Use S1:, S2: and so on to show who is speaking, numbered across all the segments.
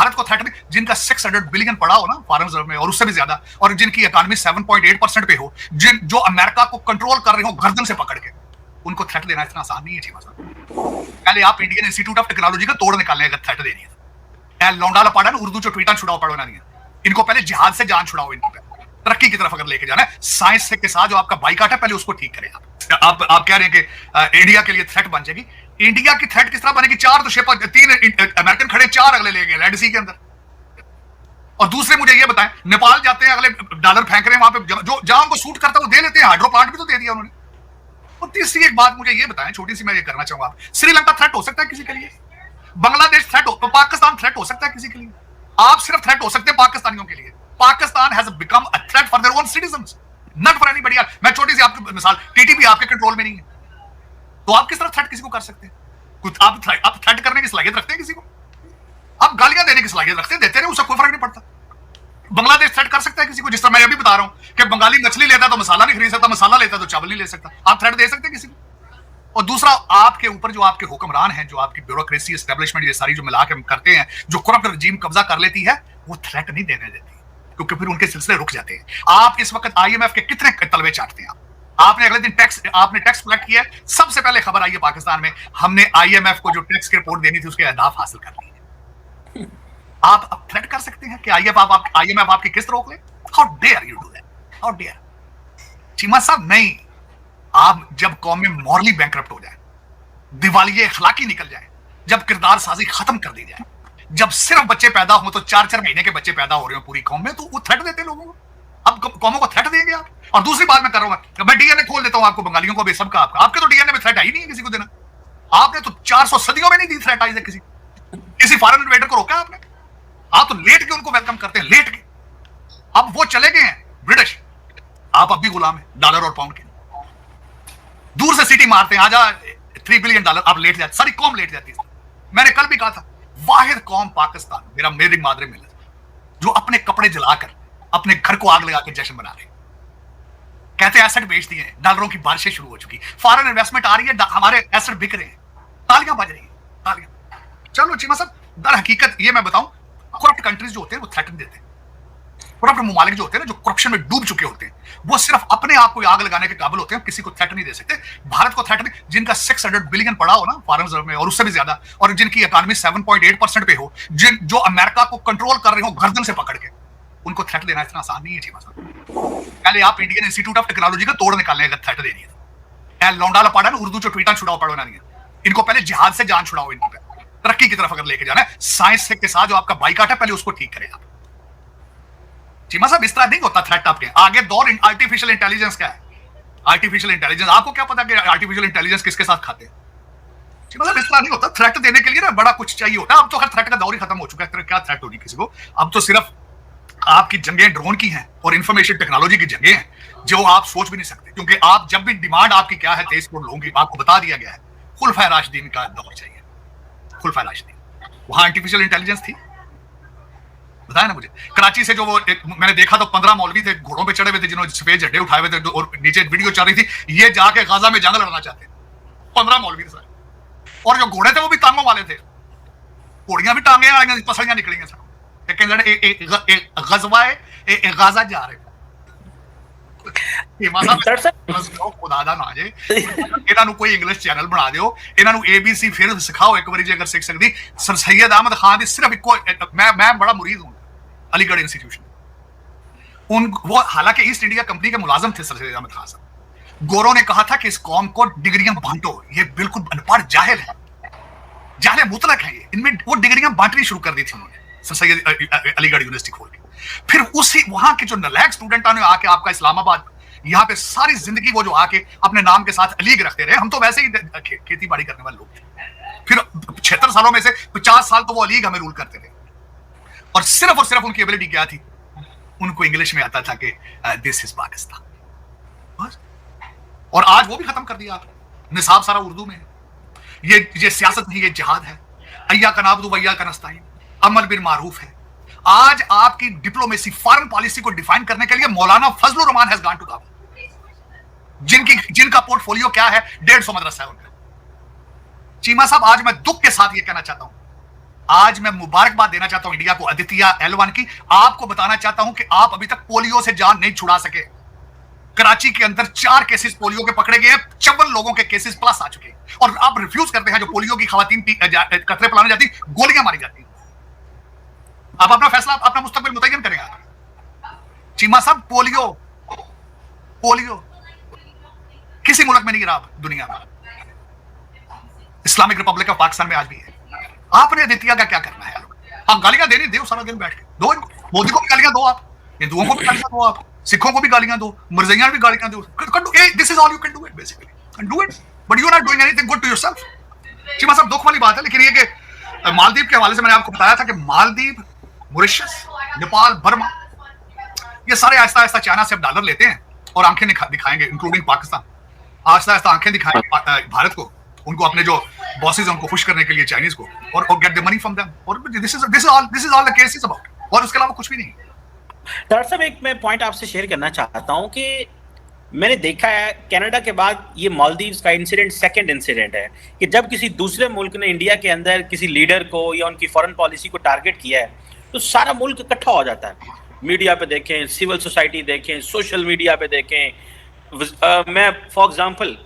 S1: भारत को थ्रेट जिनका 600 बिलियन पड़ा हो ना फॉरेन रिजर्व में और उससे भी ज्यादा, और जिनकी इकोनॉमी 7.8% पे हो, जो अमेरिका को कंट्रोल कर रहे हो गर्दन से पकड़ के, उनको थ्रेट देना इतना आसान नहीं है चीमा साहब। पहले आप इंडियन इंस्टीट्यूट ऑफ टेक्नोलॉजी का तोड़ निकालने का थ्रेट देनी है। लौंडा लपाड़ा ना उर्दू जो ट्वीटा छुड़ाओ पढ़ो ना नहीं है, इनको पहले जिहाद से जान छुड़ाओ, इनको तरक्की की तरफ अगर लेके जाना है, साइंस के साथ जो आपका बाइकाट है पहले उसको ठीक करें। आप कह रहे हैं कि इंडिया के लिए थ्रेट बन जाएगी। इंडिया की थ्रेट किस तरह बनेगी? 4 तो शिप, 3 अमेरिकन खड़े, 4 अगले ले गए रेड सी के अंदर। और दूसरे मुझे ये बताएं, नेपाल जाते हैं अगले डॉलर फेंक रहे हैं वहां पे, जो जहां उनको सूट करता है वो दे लेते हैं, हाइड्रो प्लांट भी तो दे दिया उन्होंने। और तीसरी एक बात मुझे ये बताएं, छोटी सी मैं ये करना चाहूंगा, श्रीलंका थ्रेट हो सकता है किसी के लिए? बांग्लादेश थ्रेट हो, पाकिस्तान थ्रेट हो सकता है किसी के लिए? आप सिर्फ थ्रेट हो सकते हैं पाकिस्तानियों के लिए। Pakistan has become a threat for their own citizens, not for anybody else. मैं छोटी सी आपकी मिसाल, टीटीपी आपके कंट्रोल में नहीं है, तो आप किस तरह थ्रेट किसी को कर सकते हैं? कुछ आप थ्रेट करने की सलाहियत रखते हैं किसी को? आप गालियां देने की सलाहियत रखते हैं, देते रहे, उससे कोई फर्क नहीं पड़ता। बांग्लादेश थ्रेट कर सकता है किसी को, जिस तरह मैं अभी बता रहा हूं कि बंगाली मछली लेता तो मसाला नहीं खरीद सकता, मसाला लेता तो चावल नहीं ले सकता। आप थ्रेट दे सकते हैं किसी को? और दूसरा, आपके ऊपर जो आपके हुक्मरान हैं, जो आपकी ब्यूरोक्रेसी एस्टेब्लिशमेंट, ये सारी जो मिला के करते हैं, जो करप्ट रजीम कब्जा कर लेती है, वो थ्रेट नहीं देने देती, क्योंकि फिर उनके सिलसिले रुक जाते हैं। आप इस वक्त आईएमएफ के कितने तलवे चाटते हैं? आपने अगले दिन टैक्स कलेक्ट किया है, सबसे पहले खबर आई है पाकिस्तान में, हमने आईएमएफ को जो टैक्स की रिपोर्ट देनी थी उसके अहदाफ हासिल कर लिए। आप अब थ्रेट कर सकते हैं कि आईएमएफ आपकी किस्त रोक ले? How dare you do that, how dare. Cheema साहब, नहीं, आप जब कौम में मॉरली बैंकरप्ट हो जाए, दिवालिये अखलाकी निकल जाए, जब किरदार साजी खत्म कर दी जाए, जब सिर्फ बच्चे पैदा हो तो 4-4 महीने के बच्चे पैदा हो रहे हो पूरी कौम में, तो वो थ्रेट देते लोगों को। अब कौमों को थ्रेट देंगे आप? और दूसरी बात मैं कर रहा हूं, मैं डीएनए खोल देता हूं आपको, बंगालियों को भी, सबका आपका। आपके तो डीएनए में थ्रेट आई नहीं है किसी को देना। आपने तो 400 सदियों में नहीं दी थ्रेट आई है किसी फॉरेन इन्वेडर को रोका आपने? आप तो लेट के उनको वेलकम करते हैं, लेट के। अब वो चले गए हैं ब्रिटिश, आप अब भी गुलाम है डॉलर और पाउंड के। दूर से सीटी मारते हैं, आजा $3 बिलियन, आप लेट जाते, सारी कौम लेट जाती है। मैंने कल भी कहा था, वाहिद कौम पाकिस्तान, मेरी मादरे मिलत, जो अपने कपड़े जलाकर अपने घर को आग लगा के जश्न बना रहे, कहते हैं एसेट बेच दिए, डॉलरों की बारिशें शुरू हो चुकी, फॉरेन इन्वेस्टमेंट आ रही है, हमारे एसेट बिक रहे हैं, तालियां बज रही हैं, तालियां। चलो चीमा साहब, दर हकीकत ये मैं बताऊं, करप्ट कंट्रीज जो होते हैं वो थ्रेटन देते हैं। करप्ट मुमालिक जो होते हैं ना, जो करप्शन में डूब चुके होते हैं, वो सिर्फ अपने आप को आग लगाने के काबिल होते हैं, किसी को थ्रेट नहीं दे सकते। भारत को थ्रेट जिनका 600 बिलियन पड़ा हो ना फॉरेन रिजर्व में और उससे भी ज्यादा, और जिनकी इकोनॉमी 7.8% पे हो, जो अमेरिका को कंट्रोल कर रहे हो गर्दन से पकड़ के, उनको थ्रेट देना इतना आसान नहीं है चीमा साहब। पहले आप इंडियन इंस्टीट्यूट ऑफ टेक्नोलॉजी का तोड़ निकालने का थ्रेट देनी है। लौंडा लपाड़ा ना उर्दू जो ट्वीटा छुड़ाओ पढ़ो ना नहीं है, इनको पहले जिहाद से जान छुड़ाओ, इनको तरक्की की तरफ अगर लेके जाना है, साइंस के साथ जो आपका बाइकाट है पहले उसको ठीक करें आप। चीमा साहब, इस तरह नहीं होता थ्रेट। आपके आगे दौर आर्टिफिशियल इंटेलिजेंस का है। आर्टिफिशियल इंटेलिजेंस, आपको क्या पता कि आर्टिफिशियल इंटेलिजेंस किसके साथ खाते हैं? चीमा साहब, इस तरह नहीं होता। थ्रेट देने के लिए ना बड़ा कुछ चाहिए होता है। अब तो हर थ्रेट का दौर ही खत्म हो चुका है, क्या थ्रेट होगी किसी को? अब तो सिर्फ आपकी जंगें ड्रोन की हैं और इंफॉर्मेशन टेक्नोलॉजी की जंगें हैं, जो आप सोच भी नहीं सकते। क्योंकि आप जब भी डिमांड आपकी क्या है 23 करोड़ लोगों की, आपको बता दिया गया है, खुलफा राशिदीन का दौर चाहिए। खुलफा राशिदीन, वहां आर्टिफिशियल इंटेलिजेंस थी, बताया ना मुझे। कराची से जो वो मैंने देखा तो 15 मौलवी थे, घोड़ों पे चढ़े हुए थे, जिन्होंने सफेद झंडे उठाए हुए थे, और नीचे वीडियो चल रही थी, ये जाके गाजा में जंग लड़ना चाहते। 15 मौलवी थे सर, और जो घोड़े थे वो भी टांगों वाले थे, घोड़ियां भी टांगे आएंगे, पसलियां निकलेंगे सर। गाजा जा रहे कोई इंग्लिश चैनल बना दो, इन्हों ABC फिर सिखाओ एक बार जे अगर सीख सकती। सर सैयद अहमद खान की सिर्फ इको, मैं बड़ा मुरीद हूं अलीगढ़ इंस्टीट्यूशन, वो हालांकि ईस्ट इंडिया कंपनी के मुलाजम थे सर सैयद अहमद खान साहब। गोरों ने कहा था कि इस कौम को डिग्रियां बांटो, ये बिल्कुल अनपढ़ जाहिल है, जाहिल मुतलक है ये, इनमें वो डिग्रियां बांटनी शुरू कर दी थी उन्होंने सर सैयद अलीगढ़ यूनिवर्सिटी खोल के। फिर उसी वहां के जो नलायक स्टूडेंट ने आके आपका इस्लामाबाद यहाँ पे सारी जिंदगी वो जो आके अपने नाम के साथ अलीग रखते रहे। हम तो वैसे ही खेती बाड़ी करने वाले लोग थे, फिर 76 सालों में से 50 साल तो वो अलीग हमें रूल करते थे, और सिर्फ उनकी एबिलिटी क्या थी, उनको इंग्लिश में आता था कि दिस इज पाकिस्तान बस। और आज वो भी खत्म कर दिया आपने, निसाब सारा उर्दू में है। ये सियासत नहीं, ये जिहाद है। अय्या का नाबुदु व अय्या का नस्ताईन, अमल बिल मारूफ है। आज आपकी डिप्लोमेसी, फॉरेन पॉलिसी को डिफाइन करने के लिए Maulana Fazlur Rehman has gone to Kabul, जिनका पोर्टफोलियो क्या है, 150 मदरसा है उनका। चीमा साहब, आज मैं दुख के साथ ये कहना चाहता हूं आज मैं मुबारकबाद देना चाहता हूं इंडिया को अदितिया L1 की। आपको बताना चाहता हूं कि आप अभी तक पोलियो से जान नहीं छुड़ा सके। कराची के अंदर 4 केसेस पोलियो के पकड़े गए, 54 लोगों के केसेस प्लस आ चुके हैं, और आप रिफ्यूज करते हैं। जो पोलियो की खवातीन कतरे पिलाने जाती, गोलियां मारी जाती। आप अपना फैसला, अपना मुस्तकबिल मुतय्यन करेंगे। चीमा साहब, पोलियो पोलियो किसी मुल्क में नहीं गिरा दुनिया में, इस्लामिक रिपब्लिक ऑफ पाकिस्तान में आज भी है। आपने अदितिया का क्या करना है? आप गालियां देनी दो सारा दिन बैठ के, दो। मोदी को भी गालियां दो, आप हिंदुओं को भी गालियां दो, आप सिखों को भी गालियां दो, मिर्जैयां भी गालियां दो। This is all you can do it, basically can do it, but you are not doing anything good to yourself. Cheema साहब, दुख वाली बात है, लेकिन ये कि मालदीव के हवाले से मैंने आपको बताया था कि मालदीव, मॉरिशस, नेपाल, बर्मा, ये सारे आहिस्ता आहिस्ता चाइना से अब डॉलर लेते हैं और आंखें दिखाएंगे, इंक्लूडिंग पाकिस्तान। आहिस्ता आहिस्ता आंखें दिखाएंगे भारत को, उनको अपने जो बॉसेस उनको खुश करने के लिए चाइनीज को, और get the money from them. और this is all the case is about, और उसके अलावा कुछ भी नहीं।
S2: डॉक्टर साहब, एक मैं पॉइंट आपसे शेयर करना चाहता हूं कि मैंने देखा है कनाडा के बाद ये मालदीव्स का इंसिडेंट सेकंड इंसिडेंट है कि जब किसी दूसरे मुल्क ने इंडिया के अंदर किसी लीडर को या उनकी फॉरेन पॉलिसी को टारगेट किया है तो सारा मुल्क इकट्ठा हो जाता है। मीडिया पे देखें, सिविल सोसाइटी देखें, सोशल मीडिया पे देखें। मैं फॉर एग्जांपल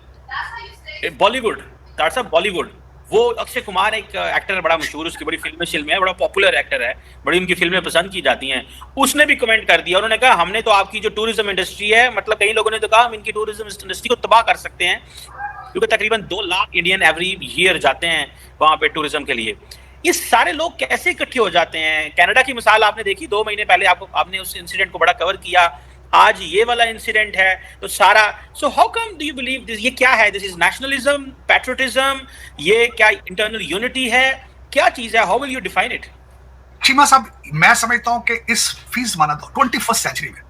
S2: बॉलीवुड, डॉक्टर साहब, बॉलीवुड, वो अक्षय कुमार एक एक्टर है, बड़ा मशहूर, उसकी बड़ी फिल्में है, बड़ा पॉपुलर एक्टर है, बड़ी उनकी फिल्में पसंद की जाती हैं। उसने भी कमेंट कर दिया, उन्होंने कहा हमने तो आपकी जो टूरिज्म इंडस्ट्री है, मतलब कई लोगों ने तो कहा हम इनकी टूरिज्म इंडस्ट्री को तबाह कर सकते हैं, क्योंकि तकरीबन 2 लाख इंडियन एवरी ईयर जाते हैं वहाँ पे टूरिज्म के लिए। ये सारे लोग कैसे इकट्ठे हो जाते हैं? कनाडा की मिसाल आपने देखी, 2 महीने पहले आपने उस इंसिडेंट को बड़ा कवर किया, आज ये वाला इंसिडेंट है, तो सारा। So how come do you believe this? ये क्या है? दिस इज नेशनलिज्म, पैट्रियोटिज्म, ये क्या इंटरनल यूनिटी है, क्या चीज है? How will you define it?
S1: Cheema साहब, मैं समझता हूं कि इस फीस माना 21st सेंचुरी में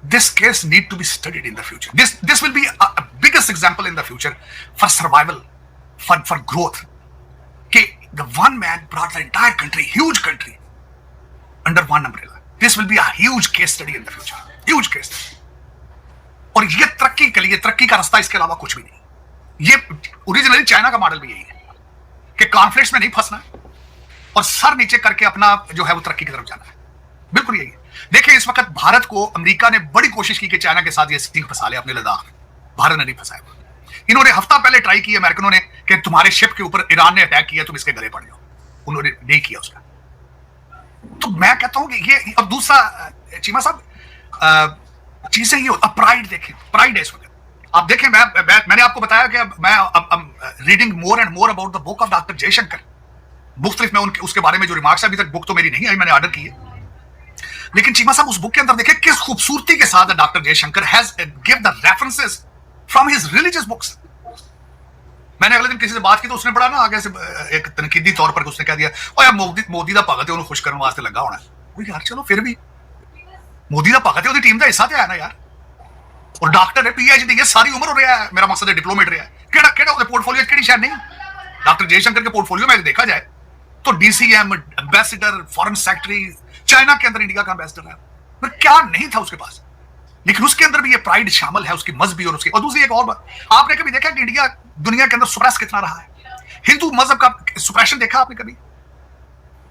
S1: this case need to be studied in the future. This will be a biggest example in the future for survival, for growth, कि the one man brought the entire country, huge country, under one umbrella. This will be a huge case study in the future, huge case study. और ये तरक्की के लिए, तरक्की का रास्ता इसके अलावा कुछ भी नहीं। ये ओरिजिनली चाइना का मॉडल भी यही है कि कॉन्फ्लिक्ट्स में नहीं फंसना है और सर नीचे करके अपना जो है वो तरक्की की तरफ जाना है। बिल्कुल यही है। देखिए, इस वक्त भारत को अमेरिका ने बड़ी कोशिश की कि चाइना के साथ ये सिंह फंसा ले अपने लद्दाख में, भारत ने नहीं फंसाया। इन्होंने हफ्ता पहले ट्राई की अमेरिकनों ने कि तुम्हारे शिप के ऊपर ईरान ने अटैक किया, तुम इसके गले पड़ जाओ, उन्होंने नहीं किया उसका। तो मैं कहता हूं कि ये अब दूसरा, चीमा साहब, चीजें ये प्राइड देखें, प्राइड है इस वक्त। आप देखें, मैंने आपको बताया कि मैं अब reading more and more about the book of doctor Jaishankar. मुख्तलिफ मैं उसके बारे में जो रिमार्क्स, अभी तक बुक तो मेरी नहीं आई, मैंने ऑर्डर की है, लेकिन चीमा साहब उस बुक के अंदर देखें किस खूबसूरती के साथ doctor Jaishankar has give the references from his religious books. मैंने अगले दिन किसी से बात की तो उसने बड़ा ना आगे से एक तनकीदी तौर पर उसने कह दिया, ओ यार मोदी दा भगत है, उन्हें खुश करने वास्ते लगा होना है। यार चलो, फिर भी मोदी दा भगत है, उसकी टीम का हिस्सा तो है ना यार, और डॉक्टर है, PhD है, सारी उम्र हो रहा है, मेरा मकसद है डिप्लोमेट रहा है, केड़ा केड़ा उसके पोर्टफोलियो केड़ी शायद नहीं। डॉक्टर जयशंकर के पोर्टफोलियो में देखा जाए तो DCM, ambassador, foreign secretary, China के अंदर इंडिया का एम्बेसडर है, पर क्या नहीं था उसके पास, लेकिन उसके अंदर भी ये प्राइड शामिल है, उसकी मजहबी और उसकी। और दूसरी एक और बात, आपने कभी देखा कि इंडिया दुनिया के अंदर सुप्रेस कितना रहा है? हिंदू मजहब का सुप्रेशन देखा आपने कभी?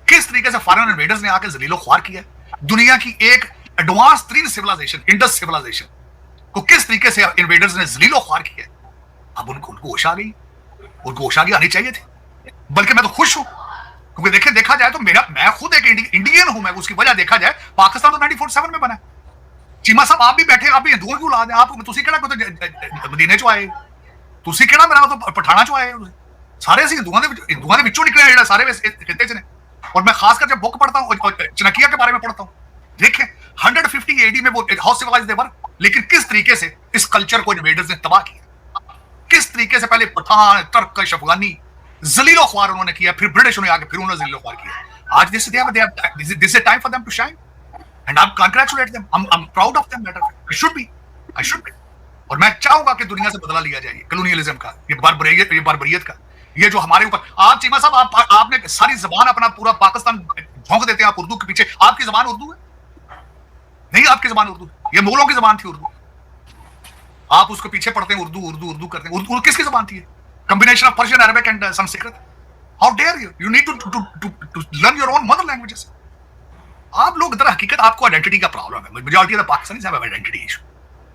S1: किस तरीके से फॉरेन इन्वेडर्स ने आकर जलीलो ख्वार किया दुनिया की एक एडवांस तरीन सिविलाइजेशन, इंडस सिविलाइजेशन को किस तरीके से इन्वेडर्स ने जलीलो ख्वार किया। अब उनको होश आ गई, उनको होश आगे आनी चाहिए थी। बल्कि मैं तो खुश हूं, क्योंकि देखे देखा जाए तो मैं खुद एक इंडियन हूं। मैं उसकी वजह देखा जाए, पाकिस्तान तो 1947 में बना। चीमा साहब, आप भी बैठे, आप भी हिंदुओं की औलाद हैं, आप तुसी केड़ा को तो मदीने चो आए, तुसी केड़ा मेरा तो पठाना चो आए, सारे ਅਸੀਂ हिंदुओं ਦੇ ਵਿੱਚੋਂ ਨਿਕਲੇ ਜਿਹੜਾ ਸਾਰੇ ਖਿੱਤੇ ਚ ਨੇ। और मैं खासकर जब बुक पढ़ता हूँ और चनकिया के बारे में पढ़ता हूँ, देखें 150 AD में वो हाउ सिविलाइज्ड दे वर, लेकिन किस तरीके से इस कल्चर को इन्वेडर्स ने तबाह किया, किस तरीके से पहले पठान, तुर्क, अफगानी जलीलो ख्वार उन्होंने किया, फिर ब्रिटिश ने आके फिर उन्होंने जलीलो ख्वार किया। आज this is time for them to shine and I congratulate them, I am proud of them, I should be. और मैं चाहूंगा कि दुनिया से बदला लिया जाए कॉलोनियलिज्म का, ये बारबरियत का, ये जो हमारे ऊपर। आप चीमा साहब, आपने सारी जबान अपना पूरा पाकिस्तान झोंक देते हैं आप उर्दू के पीछे। आपकी जबान उर्दू है नहीं, आपकी जबान उर्दू, ये मुगलों की जबान थी उर्दू। आप उसको पीछे पढ़ते हैं उर्दू उर्दू उर्दू करते हैं। उर्दू किसकी जबान थी? Combination of Persian, Arabic and Sanskrit. How dare you, you need to learn your own mother languages. आप लोग दर हकीकत आपको आइडेंटिटी का प्रॉब्लम है। Majority of the Pakistanis have identity issue,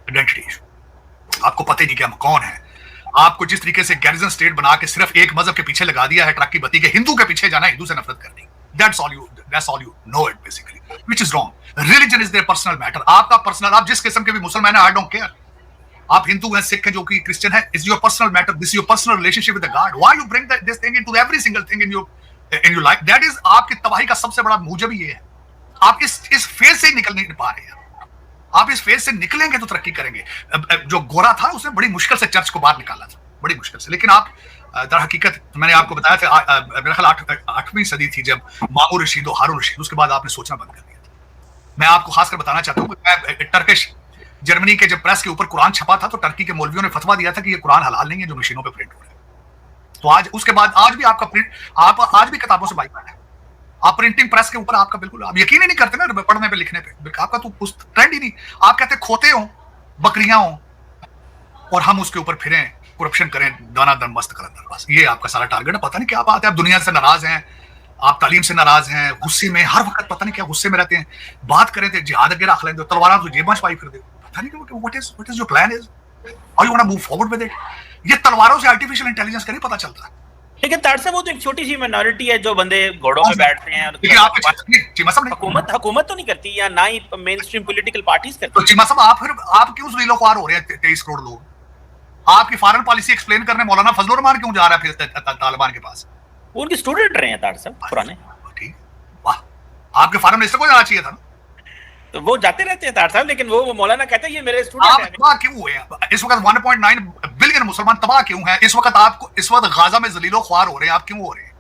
S1: identity issue. आपको पता ही नहीं कि हम कौन है। आपको जिस तरीके से गैरिजन स्टेट बना के सिर्फ एक मजहब के पीछे लगा दिया है, ट्रक की बत्ती के हिंदू के पीछे जाना, हिंदू से नफरत करनी, that's all you know it basically, which is wrong. Religion is their personal matter. आपका पर्सनल, आप जिस किस्म के भी मुसलमान हैं, I don't care. आप हिंदू हैं, सिख हैं, जो कि क्रिश्चियन है, is your personal matter. This is your personal relationship with the God. Why you bring this thing into every single thing in your life? That is आपकी तबाही का सबसे बड़ा मूजब ही ये है। आप इस फेज से निकल नहीं पा रहे हैं। आप इस फेज से निकलेंगे तो तरक्की करेंगे। जो गोरा था उसने बड़ी मुश्किल से चर्च को बाहर निकाला था, बड़ी मुश्किल से। लेकिन आप दर हकीकत, मैंने आपको बताया था, मेरा ख्याल 8वीं सदी थी जब मामूर रशीद और हारून रशीद, उसके बाद आपने सोचना बंद कर दिया था। मैं आपको खासकर बताना चाहता हूँ कि टर्किश जर्मनी के जब प्रेस के ऊपर कुरान छपा था तो टर्की के मौलवियों ने फतवा दिया था कि ये कुरान हलाल नहीं है जो मशीनों पे प्रिंट हो रहा है। तो आज उसके बाद आज भी आपका प्रिंट, आप आज भी किताबों से बाइकाट है। आप प्रिंटिंग प्रेस के ऊपर आपका बिल्कुल, आप यकीन ही नहीं करते ना पढ़ने पे लिखने पे, आपका तो उस ट्रेंड ही नहीं। आप कहते खोते हो, बकरियां हो, और हम उसके ऊपर फिरें, करप्शन करें, दाना दन मस्त कलंदर, बस ये आपका सारा टारगेट है। पता नहीं क्या बात है, आप दुनिया से नाराज हैं, आप तालीम से नाराज हैं, गुस्से में हर वक्त पता नहीं क्या गुस्से में रहते हैं। बात करें तो जिहाद अगे रख लेंगे, तलवार तो जेब में छुपाई फिर दे, पता नहीं what is your plan is, और you want to move forward with it. ये तलवारों से आर्टिफिशियल इंटेलिजेंस का नहीं पता चलता।
S2: लेकिन तार साहब वो तो एक छोटी सी मिनॉरिटी है जो बंदे घोड़ों में बैठते हैं,
S1: लेकिन आप चीमा साहब
S2: हुकूमत तो नहीं करती, या ना ही मेन स्ट्रीम पॉलिटिकल पार्टीज करती।
S1: तो चीमा साहब आप क्यों ज़लीलो ख्वार हो रहे हैं 23 करोड़ लोग? आपकी फॉरेन पॉलिसी एक्सप्लेन करने मौलाना फजलुर रहमान क्यों जा रहा है फिर तालिबान के पास?
S2: वो उनके स्टूडेंट रहे हैं तार साहब पुराने।
S1: ठीक, वाह, आपके फॉरेन मिनिस्टर को जाना चाहिए था ना।
S2: तो वो जाते रहते हैं तार साहब, लेकिन वो मौलाना कहते हैं ये मेरे स्टूडेंट हैं।
S1: तबाह क्यों हुए हैं इस वक्त? 1.9 बिलियन मुसलमान तबाह क्यों हैं इस वक्त? आपको इस वक्त गाजा में जलीलो ख्वार हो रहे हैं, आप क्यों हो रहे हैं?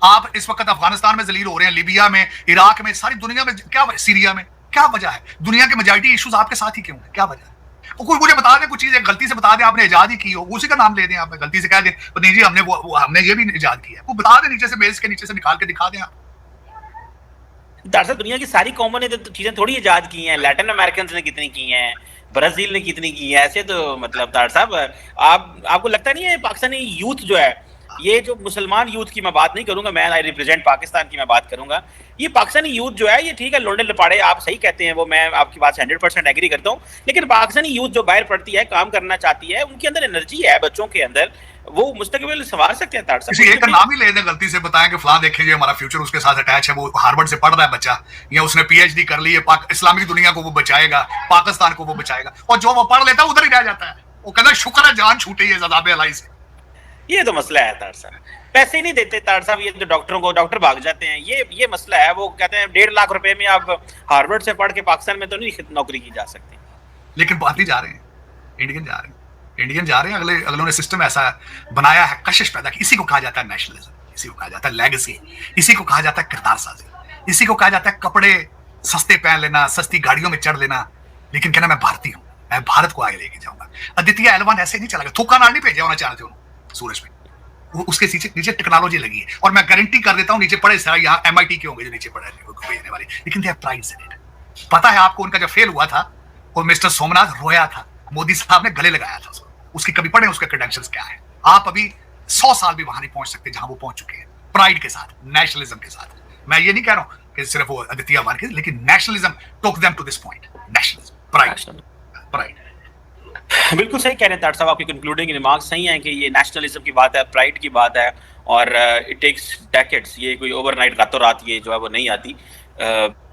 S1: आप इस वक्त अफगानिस्तान में जलील हो रहे हैं, लीबिया में, इराक में, सारी दुनिया में, क्या सीरिया में, क्या वजह है? दुनिया के मेजॉरिटी इश्यूज आपके साथ ही क्यों है? क्या वजह है? कोई मुझे बता दें, कुछ चीज गलती से बता दें, आपने इजाद ही की हो, उसी का नाम ले दें, आप गलती से कह दें तो नहीं जी हमने ये भी इजाद किया है, वो बता दें, नीचे से मेज के नीचे से निकाल के दिखा दें आप।
S2: दरअसल दुनिया की सारी कौमों ने तो चीजें थोड़ी इजाद की हैं, लैटिन अमेरिकन ने कितनी की हैं, ब्राजील ने कितनी की है, ऐसे तो मतलब तार साहब आपको लगता नहीं है पाकिस्तानी यूथ जो है, ये जो मुसलमान यूथ की मैं बात नहीं करूंगा, मैं आई रिप्रेजेंट पाकिस्तान की मैं बात करूंगा, ये पाकिस्तानी यूथ जो है ये ठीक है, लोंडे लपाड़े आप सही कहते हैं, वो मैं आपकी बात से 100% एग्री करता हूँ, लेकिन पाकिस्तानी यूथ जो बाहर पड़ती है, काम करना चाहती है, उनके अंदर एनर्जी है, बच्चों के अंदर, वो मुस्तकबिल संवार सकते हैं। तार साहब
S1: किसी एक का नाम ही ले दें, गलती से बताएं कि फलां देखेंगे हमारा फ्यूचर उसके साथ अटैच है, वो हार्वर्ड से पढ़ रहा है बच्चा, या उसने पीएचडी कर ली है, इस्लामिक दुनिया को वो बचाएगा, पाकिस्तान को वो बचाएगा, और जो वो पढ़ लेता है उधर ही रह जाता है, वो कहता है शुक्र है जान छूटी है ज़दाब अलाई से।
S2: ये तो मसला है तार साहब, पैसे नहीं देते तार साहब, ये जो डॉक्टरों को, डॉक्टर भाग जाते हैं, ये मसला है। वो कहते हैं 1.5 लाख रुपए में आप हार्वर्ड से पढ़ के पाकिस्तान में तो नहीं नौकरी की जा सकती।
S1: लेकिन बात ही जा रहे हैं, इंडियन जा रहे हैं, अगलों ने सिस्टम ऐसा बनाया है, कशिश पैदा की। इसी को कहा जाता है नेशनलिज्म, इसी को कहा जाता है लेगेसी, इसी को कहा जाता है किरदार साजी, इसी को कहा जाता है कपड़े सस्ते पहन लेना, सस्ती गाड़ियों में चढ़ लेना, लेकिन कहना मैं भारतीय हूँ, मैं भारत को आगे लेके जाऊंगा। अदित्य एल1 ऐसे नहीं चला, थूका नाड़ नहीं भेजा होना चाहते हो सूरज पे, उसके नीचे टेक्नोलॉजी लगी है, और मैं गारंटी कर देता हूँ नीचे पढ़े सारा यहाँ MIT के होंगे जो नीचे पढ़े भेजने वाले, लेकिन they have prides in it. पता है आपको, उनका जब फेल हुआ था और मिस्टर सोमनाथ रोया था, मोदी साहब ने गले लगाया था उसको, उसकी कभी पढ़े उसके क्रेडेंशियल्स क्या है। आप अभी 100 साल भी वहां नहीं पहुंच सकते जहां वो पहुंच चुके हैं, प्राइड के साथ, नेशनलिज्म के साथ। मैं ये नहीं कह रहा हूं कि सिर्फ वो अदित्य अवान के, लेकिन nationalism took them to this point, nationalism, pride.
S2: बिल्कुल सही कह रहे हैं तार साहब, आपकी कंक्लूडिंग रिमार्क्स सही हैं कि ये नेशनलिज्म की बात है, प्राइड की बात है, और इट टेक्स डेकेड्स, ये कोई ओवरनाइट रातों रात ये जो है वो नहीं आती।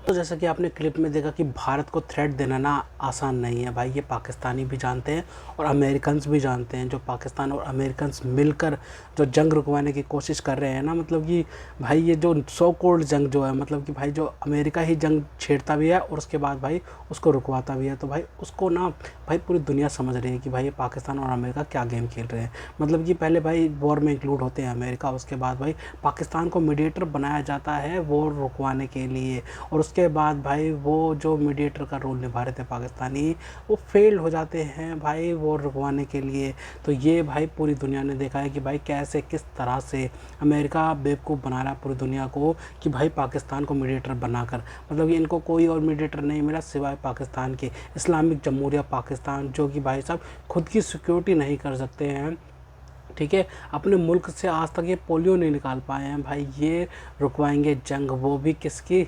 S3: तो जैसा कि आपने क्लिप में देखा कि भारत को थ्रेट देना ना आसान नहीं है भाई, ये पाकिस्तानी भी जानते हैं और अमेरिकन्स भी जानते हैं। जो पाकिस्तान और अमेरिकन्स मिलकर जो जंग रुकवाने की कोशिश कर रहे हैं ना, मतलब कि भाई ये जो सो कॉल्ड जंग जो है, मतलब कि भाई जो अमेरिका ही जंग छेड़ता भी है और उसके बाद भाई उसको रुकवाता भी है, तो भाई उसको ना भाई पूरी दुनिया समझ रही है कि भाई ये पाकिस्तान और अमेरिका क्या गेम खेल रहे हैं। मतलब कि पहले भाई वॉर में इंक्लूड होते हैं अमेरिका, उसके बाद भाई पाकिस्तान को मीडिएटर बनाया जाता है वॉर रुकवाने के लिए, और उसके बाद भाई वो जो मीडिएटर का रोल निभा रहे थे पाकिस्तानी, वो फेल हो जाते हैं भाई वॉर रुकवाने के लिए। तो ये भाई पूरी दुनिया ने देखा है कि भाई कैसे किस तरह से अमेरिका बेवकूफ़ बना रहा है पूरी दुनिया को कि भाई पाकिस्तान को मीडिएटर बनाकर, मतलब कि इनको कोई और मीडिएटर नहीं मिला सिवाय पाकिस्तान के, इस्लामिक जमहूरिया पाकिस्तान, जो कि भाई साहब खुद की सिक्योरिटी नहीं कर सकते हैं, ठीक है। अपने मुल्क से आज तक ये पोलियो नहीं निकाल पाए हैं भाई, ये रुकवाएंगे जंग, वो भी किसकी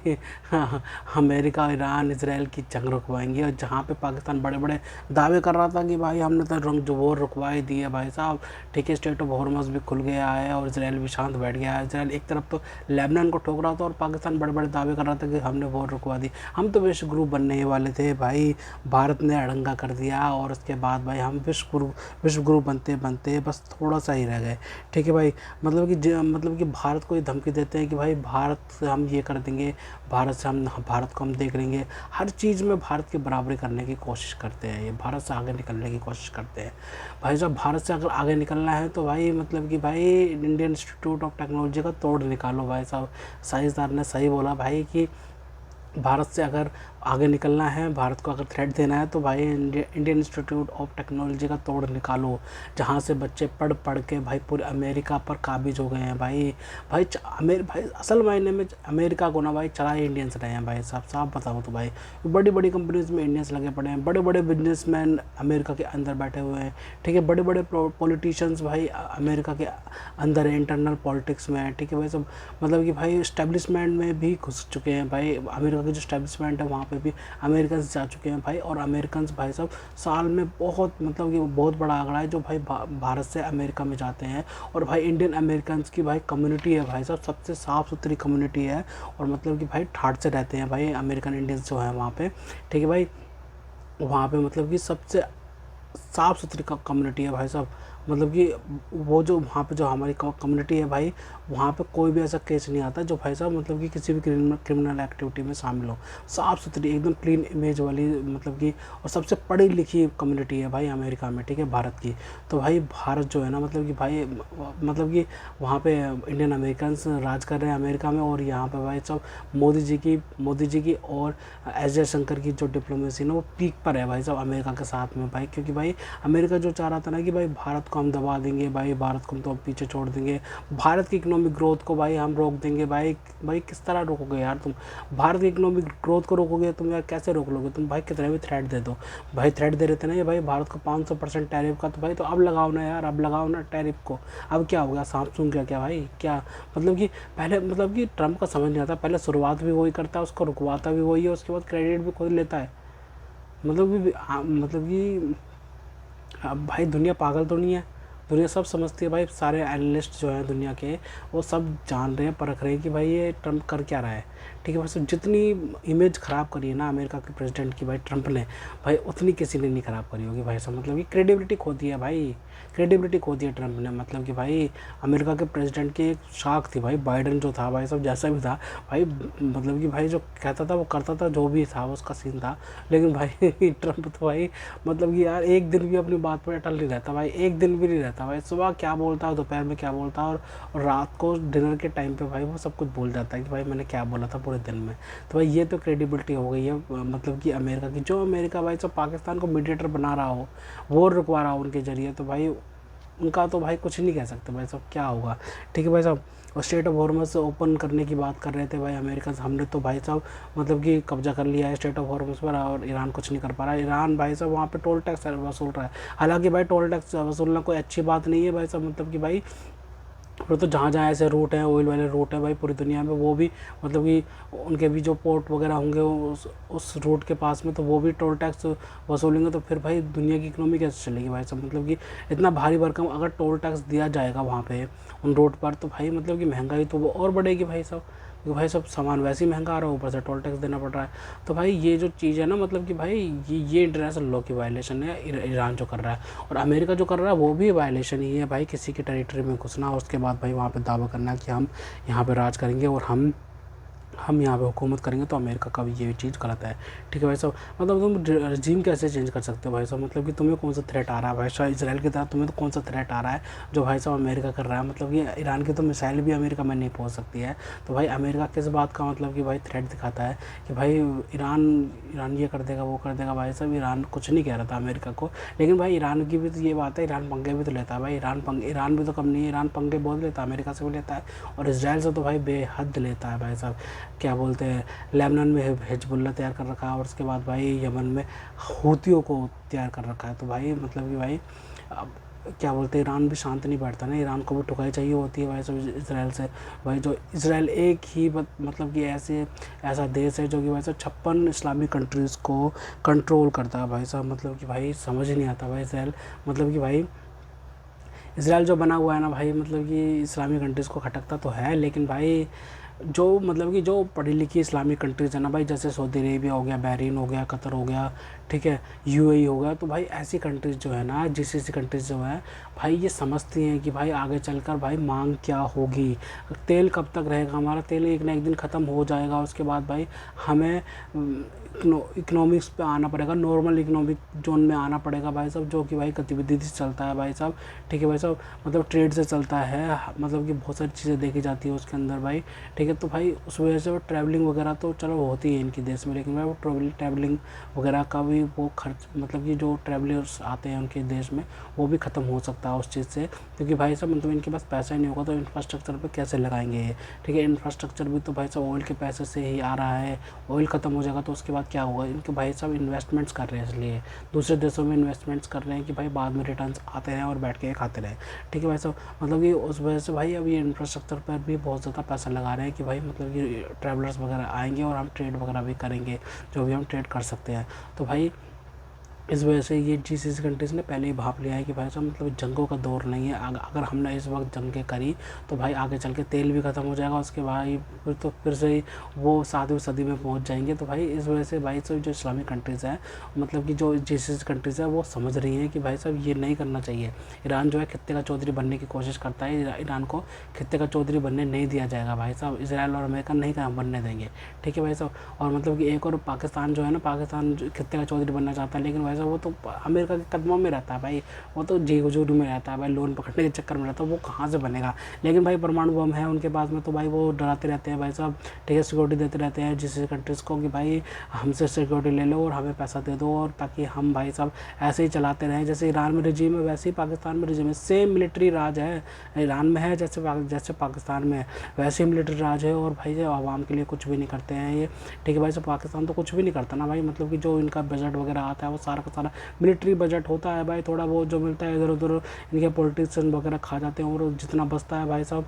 S3: अमेरिका, ईरान, इसराइल की जंग रुकवाएंगे। और जहाँ पे पाकिस्तान बड़े बड़े दावे कर रहा था कि भाई हमने तो रंग जो वो रुकवा ही दी है भाई साहब, ठीक है। स्टेट ऑफ हॉर्मस भी खुल गया है और इसराइल भी शांत बैठ गया है। इसराइल एक तरफ तो लेबनान को ठोक रहा था और पाकिस्तान बड़े बड़े दावे कर रहा था कि हमने वो रुकवा दी। हम तो विश्व गुरु बनने ही वाले थे भाई, भारत ने अड़ंगा कर दिया और उसके बाद भाई हम विश्व गुरु बनते बनते बस थोड़ा सा ही रह गए, ठीक है भाई। मतलब कि भारत को ये धमकी देते हैं कि भाई भारत से हम ये कर देंगे, भारत को हम देख लेंगे, हर चीज़ में भारत की बराबरी करने की कोशिश करते हैं, ये भारत से आगे निकलने की कोशिश करते हैं भाई साहब। भारत से अगर आगे निकलना है तो भाई मतलब कि भाई इंडियन इंस्टीट्यूट ऑफ टेक्नोलॉजी का तोड़ निकालो भाई साहब। साइंसदान ने सही बोला भाई कि भारत से अगर आगे निकलना है, भारत को अगर थ्रेट देना है तो भाई इंडियन इंस्टीट्यूट ऑफ टेक्नोलॉजी का तोड़ निकालो, जहाँ से बच्चे पढ़ पढ़ के भाई पूरे अमेरिका पर काबिज हो गए हैं भाई। भाई असल मायने में अमेरिका को ना भाई चलाए इंडियंस रहे हैं भाई साहब, साफ बताओ तो भाई बड़ी बड़ी कंपनीज में इंडियंस लगे पड़े हैं, बड़े बड़े बिजनेसमैन अमेरिका के अंदर बैठे हुए हैं, ठीक है। बड़े बड़े पॉलिटिशियंस भाई अमेरिका के अंदर है, इंटरनल पॉलिटिक्स में है, ठीक है भाई सब। मतलब कि भाई इस्टेब्लिशमेंट में भी घुस चुके हैं भाई, अमेरिका की जो इस्टेब्लिशमेंट है वहाँ पे भी अमेरिकन जा चुके हैं भाई। और अमेरिकन भाई साहब साल में बहुत मतलब कि बहुत बड़ा आंकड़ा है जो भाई भारत से अमेरिका में जाते हैं। और भाई इंडियन अमेरिकन की भाई कम्युनिटी है भाई साहब, सबसे साफ़ सुथरी कम्युनिटी है और मतलब कि भाई ठाठ से रहते हैं भाई अमेरिकन इंडियंस जो हैं वहाँ पे, ठीक है भाई। वहाँ पे मतलब कि सबसे साफ़ सुथरी कम्युनिटी है भाई साहब। मतलब कि वो जो वहाँ पे जो हमारी कम्युनिटी है भाई, वहाँ पे कोई भी ऐसा केस नहीं आता जो भाई साहब मतलब कि किसी भी क्रिमिनल एक्टिविटी में शामिल हो। साफ़ सुथरी एकदम क्लीन इमेज वाली मतलब कि, और सबसे पढ़ी लिखी कम्युनिटी है भाई अमेरिका में, ठीक है, भारत की। तो भाई भारत जो है ना मतलब कि भाई मतलब कि वहाँ पे इंडियन अमेरिकन राज कर रहे हैं अमेरिका में। और यहाँ पे भाई सब मोदी जी की और एस जयशंकर की जो डिप्लोमेसी ना वो पीक पर है भाई साहब अमेरिका के साथ में भाई। क्योंकि भाई अमेरिका जो चाह रहा था ना कि भाई भारत को हम दबा देंगे भाई, भारत को हम तो पीछे छोड़ देंगे, भारत की इकोनॉमिक ग्रोथ को भाई हम रोक देंगे भाई। किस तरह रोकोगे यार तुम भारत की इकोनॉमिक ग्रोथ को? रोकोगे तुम यार, कैसे रोक लोगे तुम भाई? कितने भी थ्रेट दे दो भाई, थ्रेट दे रहे थे ना ये भाई भारत को 500% टैरिफ का, तो भाई तो अब लगाओ ना यार, अब लगाओ ना टैरिफ को। अब क्या हो गया, सांप सूंघ गया क्या भाई? क्या मतलब कि पहले मतलब कि ट्रम्प का समझ नहीं आता, पहले शुरुआत भी वही करता है, उसको रुकवाता भी वही है, उसके बाद क्रेडिट भी खुद लेता है। मतलब कि अब भाई दुनिया पागल तो नहीं है, दुनिया सब समझती है भाई। सारे एनालिस्ट जो हैं दुनिया के वो सब जान रहे हैं, परख रहे हैं कि भाई ये ट्रम्प कर क्या रहा है, ठीक है। बस जितनी इमेज ख़राब करी है ना अमेरिका के प्रेसिडेंट की भाई ट्रम्प ने, भाई उतनी किसी ने नहीं ख़राब करी होगी भाई साहब। मतलब कि क्रेडिबिलिटी खो दी है भाई, क्रेडिबिलिटी खो दी है ट्रम्प ने। मतलब कि भाई अमेरिका के प्रेसिडेंट की एक शाख थी भाई, बाइडन जो था भाई साहब जैसा भी था भाई, मतलब कि भाई जो कहता था वो करता था, जो भी था उसका सीन था। लेकिन भाई ट्रम्प तो भाई मतलब कि यार एक दिन भी अपनी बात पर अटल नहीं रहता भाई, एक दिन भी नहीं रहता भाई। सुबह क्या बोलता है, दोपहर में क्या बोलता है, और रात को डिनर के टाइम पे भाई वो सब कुछ भूल जाता है कि भाई मैंने क्या बोला था पूरे दिन में। तो भाई ये तो क्रेडिबिलिटी हो गई है मतलब कि अमेरिका की। जो अमेरिका भाई सब पाकिस्तान को मीडिएटर बना रहा हो, वो रुकवा रहा हो उनके जरिए, तो भाई उनका तो भाई कुछ नहीं कह सकते भाई साहब, क्या होगा, ठीक है भाई साहब। और स्टेट ऑफ हॉर्मस से ओपन करने की बात कर रहे थे भाई अमेरिका, हमने तो भाई साहब मतलब कि कब्जा कर लिया है स्टेट ऑफ हॉर्मस पर, और ईरान कुछ नहीं कर पा रहा है। ईरान भाई साहब वहाँ पे टोल टैक्स वसूल रहा है। हालांकि भाई टोल टैक्स वसूलना कोई अच्छी बात नहीं है भाई साहब, मतलब कि भाई फिर तो जहाँ जहाँ ऐसे रूट हैं, ऑयल वाले रूट हैं भाई पूरी दुनिया में, वो भी मतलब कि उनके भी जो पोर्ट वगैरह होंगे उस रूट के पास में, तो वो भी टोल टैक्स वसूलेंगे। तो फिर भाई दुनिया की इकोनॉमी कैसे चलेगी भाई साहब? मतलब कि इतना भारी भरकम अगर टोल टैक्स दिया जाएगा वहाँ पे उन रोड पर, तो भाई मतलब कि महंगाई तो वो और बढ़ेगी भाई साहब, क्योंकि भाई सब सामान वैसे ही महंगा आ रहा है, ऊपर से टोल टैक्स देना पड़ रहा है। तो भाई ये जो चीज़ है ना मतलब कि भाई ये इंटरनेशनल लॉ की वायलेशन है ईरान जो कर रहा है। और अमेरिका जो कर रहा है वो भी वायलेशन ही है भाई, किसी की टेरिटरी में घुसना और उसके बाद भाई वहाँ पे दावा करना कि हम यहाँ पे राज करेंगे और हम यहाँ पे हुकूमत करेंगे। तो अमेरिका का भी ये चीज़ गलत है, ठीक है भाई साहब। मतलब तुम रजीम कैसे चेंज कर सकते हो भाई साहब? मतलब कि तुम्हें कौन सा थ्रेट आ रहा है भाई साहब इसराइल की तरह, तुम्हें तो कौन सा थ्रेट आ रहा है जो भाई साहब अमेरिका कर रहा है? मतलब कि ईरान की तो मिसाइल भी अमेरिका में नहीं पहुँच सकती है, तो भाई अमेरिका किस बात का मतलब कि भाई थ्रेट दिखाता है कि भाई ईरान ये कर देगा वो कर देगा? भाई साहब ईरान कुछ नहीं कह रहा था अमेरिका को, लेकिन भाई ईरान की भी तो ये बात है, ईरान पंगे भी तो लेता है भाई, ईरान भी तो कम नहीं है, ईरान पंगे बहुत लेता है, अमेरिका से भी लेता है और इसराइल से तो भाई बेहद लेता है भाई साहब। क्या बोलते हैं, लेबनान में हिजबुल्ला तैयार कर रखा है और उसके बाद भाई यमन में हूतियों को तैयार कर रखा है। तो भाई मतलब कि भाई अब क्या बोलते हैं, ईरान भी शांत नहीं बैठता ना, ईरान को भी ठुकाई चाहिए होती है भाई सब इसराइल से। भाई जो इसराइल एक ही मतलब कि ऐसा देश है जो कि भाई साहब 56 इस्लामिक कंट्रीज़ को कंट्रोल करता है भाई साहब। मतलब कि भाई समझ ही नहीं आता भाई इसराइल, मतलब कि भाई इसराइल जो बना हुआ है ना भाई, मतलब कि इस्लामिक कंट्रीज़ को खटकता तो है, लेकिन भाई जो मतलब कि जो पढ़ी लिखी इस्लामिक कंट्रीज़ है ना भाई, जैसे सऊदी अरेबिया हो गया, बहरीन हो गया, कतर हो गया, ठीक है, यूएई हो गया, तो भाई ऐसी कंट्रीज़ जो है ना, जीसीसी कंट्रीज़ जो है भाई, ये समझती हैं कि भाई आगे चलकर भाई मांग क्या होगी, तेल कब तक रहेगा, हमारा तेल एक ना एक दिन ख़त्म हो जाएगा, उसके बाद भाई हमें इकोनॉमिक्स पे आना पड़ेगा, नॉर्मल इकोनॉमिक जोन में आना पड़ेगा भाई साहब, जो कि भाई गतिविधि से चलता है भाई साहब, ठीक है भाई साहब, मतलब ट्रेड से चलता है, मतलब कि बहुत सारी चीज़ें देखी जाती है उसके अंदर भाई, ठीक है। तो भाई उस वजह से वो ट्रैवलिंग वगैरह तो चलो होती है इनके देश में, लेकिन भाई वो ट्रैवलिंग वगैरह का भी वो खर्च, मतलब कि जो ट्रैवलर्स आते हैं उनके देश में, वो भी ख़त्म हो सकता है उस चीज़ से, क्योंकि भाई साहब मतलब इनके पास पैसा ही नहीं होगा तो इंफ्रास्ट्रक्चर पे कैसे लगाएंगे ये, ठीक है। इंफ्रास्ट्रक्चर भी तो भाई साहब ऑयल के पैसे से ही आ रहा है, ऑयल ख़त्म हो जाएगा तो उसके बाद क्या होगा, इनके भाई साहब इन्वेस्टमेंट्स कर रहे हैं, इसलिए दूसरे देशों में इन्वेस्टमेंट्स कर रहे हैं कि भाई बाद में रिटर्न्स आते रहें और बैठ के खाते रहें, ठीक है भाई साहब। मतलब कि उस वजह से भाई अब ये इंफ्रास्ट्रक्चर पर भी बहुत ज़्यादा पैसा लगा रहे हैं कि भाई मतलब कि ट्रैवलर्स वगैरह आएंगे और हम ट्रेड वगैरह भी करेंगे, जो भी हम ट्रेड कर सकते हैं। तो भाई इस वजह से ये जीसीसी कंट्रीज़ ने पहले ही भाप लिया है कि भाई साहब मतलब जंगों का दौर नहीं है, अगर हमने इस वक्त जंगें करी तो भाई आगे चल के तेल भी ख़त्म हो जाएगा, उसके भाई फिर से ही वो 7वीं सदी में पहुंच जाएंगे। तो भाई इस वजह से भाई साहब जो इस्लामिक कंट्रीज़ हैं, मतलब कि जो जीसीसी कंट्रीज़ है वो समझ रही हैं कि भाई साहब ये नहीं करना चाहिए। ईरान जो है खित्ते का चौधरी बनने की कोशिश करता है, ईरान को खित्ते का चौधरी बनने नहीं दिया जाएगा भाई साहब, इसराइल और अमेरिका नहीं बनने देंगे, ठीक है भाई साहब। और मतलब कि एक और पाकिस्तान जो है ना, पाकिस्तान खित्ते का चौधरी बनना चाहता है, लेकिन भाई साहब वो तो अमेरिका के कदमों में रहता है भाई, वो तो जी हुजूर में रहता है भाई, लोन पकड़ने के चक्कर में रहता है, वो कहाँ से बनेगा। लेकिन भाई परमाणु बम है उनके पास में, तो भाई वो डराते रहते हैं भाई साहब, ठीक है, सिक्योरिटी देते रहते हैं जिस कंट्रीज़ को कि भाई हमसे सिक्योरिटी ले लो और हमें पैसा दे दो, और ताकि हम भाई साहब ऐसे ही चलाते रहें, जैसे ईरान में रिजीम है वैसे ही पाकिस्तान में रिजीम है, सेम मिलिट्री राज है ईरान में है जैसे पाकिस्तान में है, वैसे ही मिलिट्री राज है, और भाई आवाम के लिए कुछ भी नहीं करते हैं ये, ठीक है भाई साहब। पाकिस्तान तो कुछ भी नहीं करता ना भाई, मतलब कि जो इनका बजट वगैरह आता है वो सारा का सारा मिलिट्री बजट होता है भाई, थोड़ा बहुत जो मिलता है इधर उधर इनके पॉलिटिशियन वगैरह खा जाते हैं, और जितना बचता है भाई साहब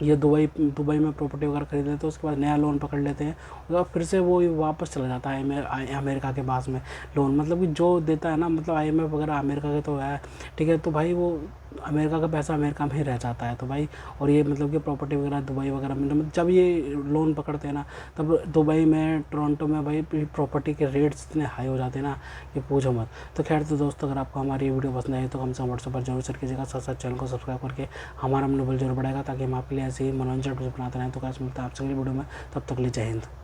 S3: ये दुबई में प्रॉपर्टी वगैरह खरीद लेते हैं, उसके बाद नया लोन पकड़ लेते हैं, और फिर से वो वापस चला जाता है अमेरिका के पास में लोन, मतलब कि जो देता है ना, मतलब आईएमएफ वगैरह अमेरिका के तो है, ठीक है। तो भाई वो अमेरिका का पैसा अमेरिका में ही रह जाता है, तो भाई और ये मतलब कि प्रॉपर्टी वगैरह दुबई वगैरह में, मतलब जब ये लोन पकड़ते हैं ना, तब दुबई में टोरंटो में भाई प्रॉपर्टी के रेट्स इतने हाई हो जाते हैं ना कि पूछो मत। तो खैर, तो दोस्तों अगर आपको हमारी ये वीडियो पसंद आई तो हमसे व्हाट्सएप पर जरूर शेयर कीजिएगा, साथ साथ चैनल को सब्सक्राइब करके हमारा मनोबल जरूर बढ़ेगा, ताकि हम आपके लिए ऐसे ही मनोरंजन बनाते रहें। तो कैसे मिलता है आपसे अगली वीडियो में, तब तक के लिए जय हिंद।